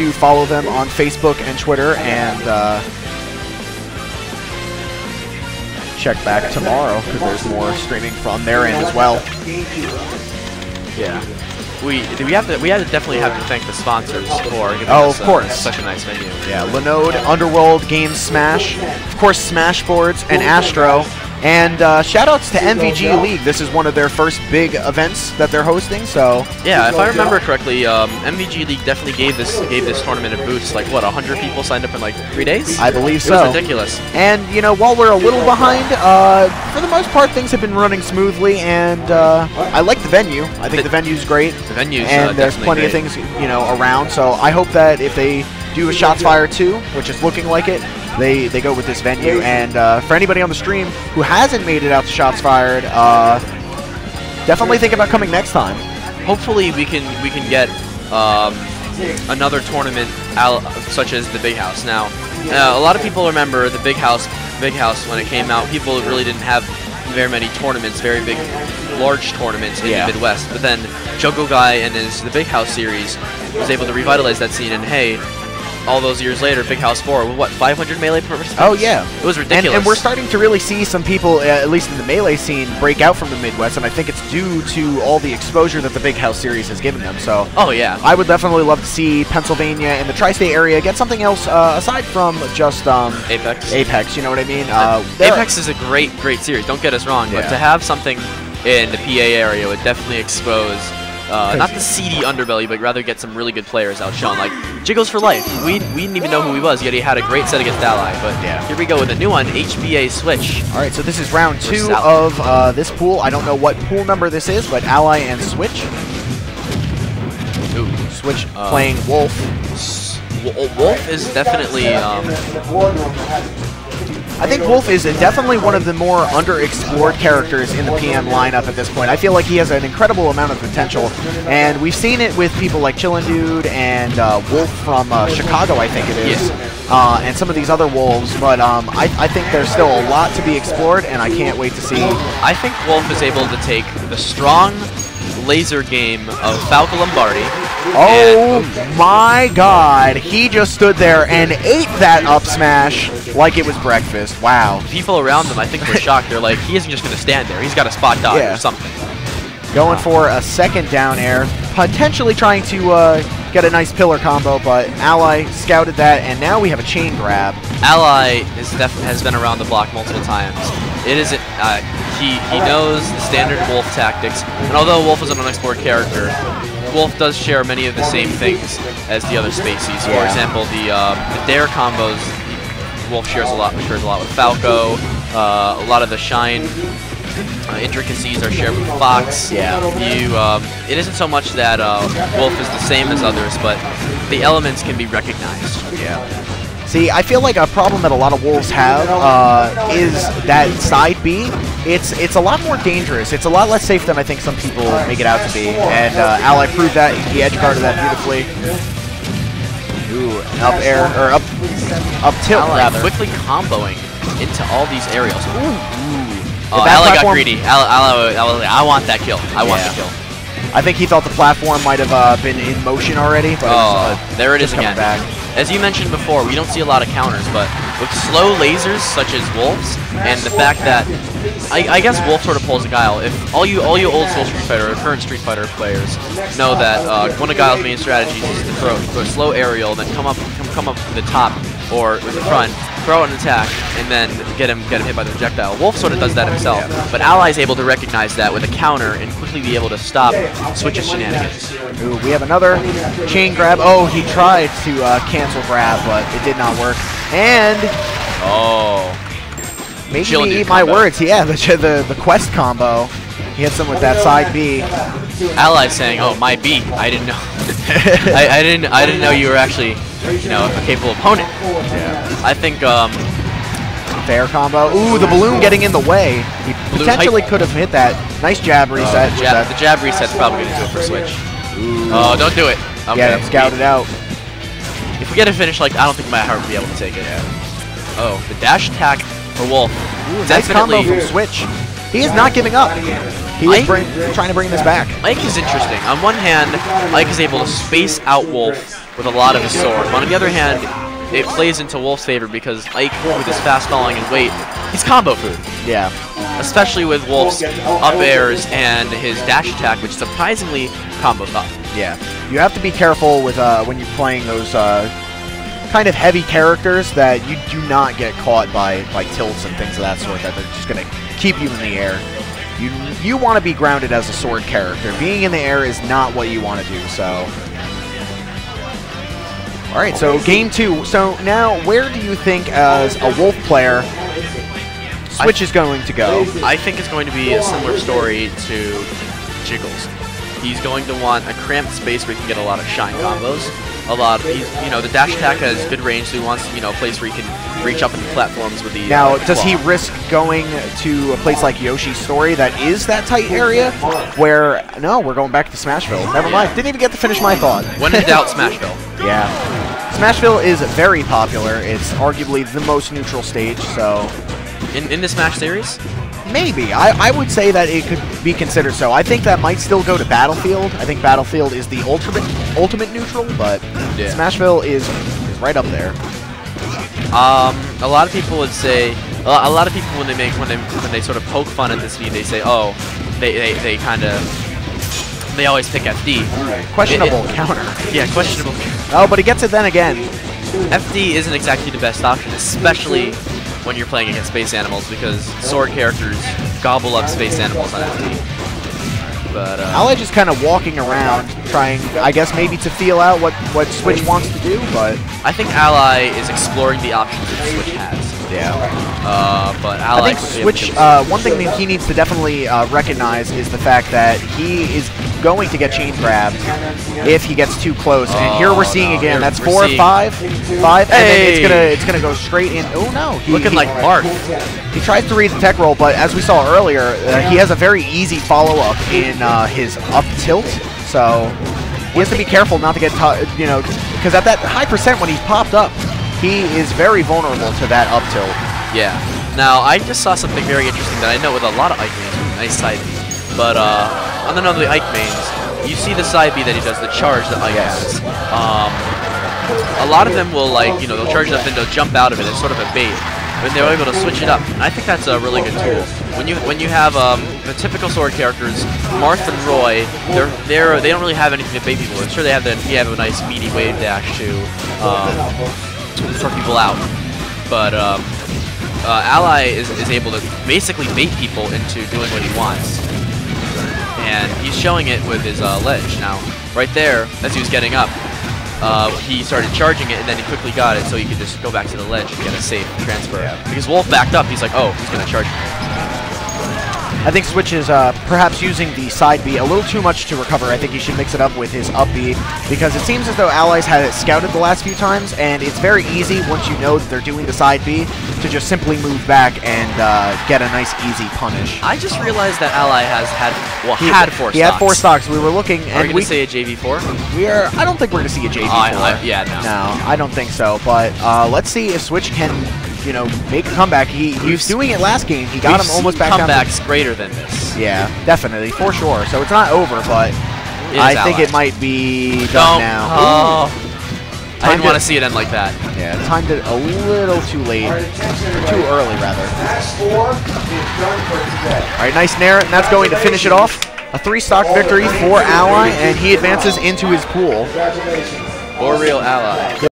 to follow them on Facebook and Twitter, and check back tomorrow because there's more streaming from their end as well. Yeah. We definitely have to thank the sponsors for giving us such a nice venue. Yeah, Linode, Underworld, Games Smash, of course Smash Boards, and Astro. And shout-outs to MVG League. This is one of their first big events that they're hosting, so... Yeah, if I remember correctly, MVG League definitely gave this tournament a boost. Like, what, 100 people signed up in, like, 3 days? I believe so. It was ridiculous. And, you know, while we're a little behind, for the most part, things have been running smoothly, and I like the venue. I think the venue's great. The venue's and there's plenty of things, you know, around, so I hope that if they do a Shots Fired 2, which is looking like it, they go with this venue. And for anybody on the stream who hasn't made it out to Shots Fired, definitely think about coming next time. Hopefully we can get another tournament such as the Big House. Now, a lot of people remember the Big House when it came out. People really didn't have very many tournaments, very big, large tournaments in the Midwest. But then Jungle Guy and the Big House series was able to revitalize that scene. And hey, all those years later, Big House 4, with what, 500 Melee participants? Oh, yeah. It was ridiculous. And we're starting to really see some people, at least in the Melee scene, break out from the Midwest, and I think it's due to all the exposure that the Big House series has given them. So, oh, yeah. I would definitely love to see Pennsylvania and the Tri-State area get something else aside from just Apex. Apex, you know what I mean? Apex is a great series, don't get us wrong, but to have something in the PA area would definitely expose not the seedy underbelly, but rather get some really good players outshone. Like Jiggles for Life. We didn't even know who he was, yet he had a great set against Ally. But here we go with a new one, HBA Switch. All right, so this is round 2 of this pool. I don't know what pool number this is, but Ally and Switch. Ooh. Switch playing Wolf. Wolf is definitely... I think Wolf is definitely one of the more underexplored characters in the PM lineup at this point. I feel like he has an incredible amount of potential, and we've seen it with people like Chillin' Dude and Wolf from Chicago, I think it is, and some of these other Wolves, but I think there's still a lot to be explored, and I can't wait to see. I think Wolf is able to take the strong laser game of Falco Lombardi. Oh my god, he just stood there and ate that up smash like it was breakfast. Wow. People around him, I think, were shocked. They're like, he isn't just going to stand there. He's got a spot dodge or something. Going for a second down air, potentially trying to get a nice pillar combo, but Ally scouted that, and now we have a chain grab. Ally has been around the block multiple times. It isn't. He knows the standard Wolf tactics, and although Wolf is an unexplored character, Wolf does share many of the same things as the other species. For example, the dare combos, Wolf shares a lot with Falco. A lot of the shine intricacies are shared with Fox. It isn't so much that Wolf is the same as others, but the elements can be recognized. See, I feel like a problem that a lot of Wolves have is that side B. It's a lot more dangerous. It's a lot less safe than I think some people make it out to be. And Ally proved that. He edge guarded that beautifully. Ooh, up air, or up tilt rather. Quickly comboing into all these aerials. Oh, Ally got greedy. Ally, I want that kill. I want the kill. I think he thought the platform might have been in motion already, but there it is again. Back. As you mentioned before, we don't see a lot of counters, but with slow lasers such as Wolf's, and the fact that I guess Wolf sort of pulls a Guile. If all you old school Street Fighter or current Street Fighter players know that one of Guile's main strategies is to throw a slow aerial, then come up to the top or the front, throw an attack, and then get him hit by the projectile. Wolf sort of does that himself, but Ally's able to recognize that with a counter and quickly be able to stop Switch's shenanigans. Ooh, we have another chain grab. Oh, he tried to cancel grab, but it did not work. And making me eat my words. Yeah, the quest combo. He hits him with that side B. Ally's saying, "Oh, my B. I didn't know. I didn't know you were actually, a capable opponent." I think fair combo. Ooh, the balloon getting in the way. He potentially could have hit that. Nice jab reset. The jab reset's probably going to do it for Switch. Ooh. Oh, don't do it. Okay, scout it out. If we get a finish, I don't think my heart would be able to take it. Oh, the dash attack for Wolf. Ooh, nice combo from Switch. He is not giving up. He is trying to bring this back. Ike is interesting. On one hand, Ike is able to space out Wolf with a lot of his sword. But on the other hand, it plays into Wolf's favor because Ike, with his fast falling and weight, he's combo food. Yeah. Especially with Wolf's up airs and his dash attack, which surprisingly combos up. Yeah. You have to be careful with when you're playing those kind of heavy characters that you do not get caught by tilts and things of that sort, that they're just going to keep you in the air. You want to be grounded as a sword character. Being in the air is not what you want to do, so... Alright, so game 2. So now, where do you think, as a Wolf player, Switch is going to go? I think it's going to be a similar story to Jiggles. He's going to want a cramped space where he can get a lot of shine combos. The dash attack has good range, so he wants, a place where he can reach up into platforms with the... Now, does he risk going to a place like Yoshi's Story that is that tight area? Where, no, we're going back to Smashville. Never mind. Didn't even get to finish my thought. When in doubt, Smashville. Yeah. Smashville is very popular. It's arguably the most neutral stage, so... In the Smash series? Maybe. I would say that it could be considered so. I think that might still go to Battlefield. I think Battlefield is the ultimate neutral, but yeah. Smashville is right up there. A lot of people would say, a lot of people when they sort of poke fun at this speed, they say, oh, they always pick FD. Questionable counter. Yeah, questionable. Oh, but he gets it then again. FD isn't exactly the best option, especially when you're playing against space animals, because sword characters gobble up space animals on FD. But Ally just kind of walking around, trying, I guess, maybe to feel out what Switch wants to do, but... I think Ally is exploring the options that Switch has. Yeah. But Ally... I think Switch, one thing that he needs to definitely recognize is the fact that he is going to get chain grabbed if he gets too close. And here we're seeing again, that's 4 or 5. 5, hey. And then it's gonna go straight in. Oh no. Looking like Marth. He tries to read the tech roll, but as we saw earlier, he has a very easy follow-up in his up tilt. So he has to be careful not to get, because at that high percent when he's popped up, he is very vulnerable to that up tilt. Yeah. Now, I just saw something very interesting that I know with a lot of Ike mains, nice side B. But on the Ike mains, you see the side B that he does, the charge that Ike has. A lot of them will, they'll charge it up and they'll jump out of it. It's sort of a bait. When they're able to switch it up. And I think that's a really good tool. When you have the typical sword characters, Marth and Roy, they don't really have anything to bait people with. Sure, they have a nice meaty wave dash to throw people out. But Ally is able to basically bait people into doing what he wants. And he's showing it with his ledge. Now, right there, as he was getting up, he started charging it, and then he quickly got it, so he could just go back to the ledge and get a safe transfer. Yeah. Because Wolf backed up, he's like, oh, he's going to charge me. I think Switch is perhaps using the side B a little too much to recover. I think he should mix it up with his up B, because it seems as though Allies had it scouted the last few times, and it's very easy once you know that they're doing the side B to just simply move back and get a nice easy punish. I just realized that Ally had 4 stocks. He had 4 stocks. We were looking, and are we going to say a JV4? I don't think we're going to see a JV4. Yeah, no. No, I don't think so. But let's see if Switch can, make a comeback. He was doing it last game. He got him almost back down. Comebacks greater than this. Yeah, definitely, for sure. So it's not over, but I think it might be done now. Oh. I didn't want to see it end like that. Yeah, timed it a little too late. Or too early, rather. Alright, nice nair, and that's going to finish it off. A 3-stock victory for Ally, and he advances into his pool. For real, Ally.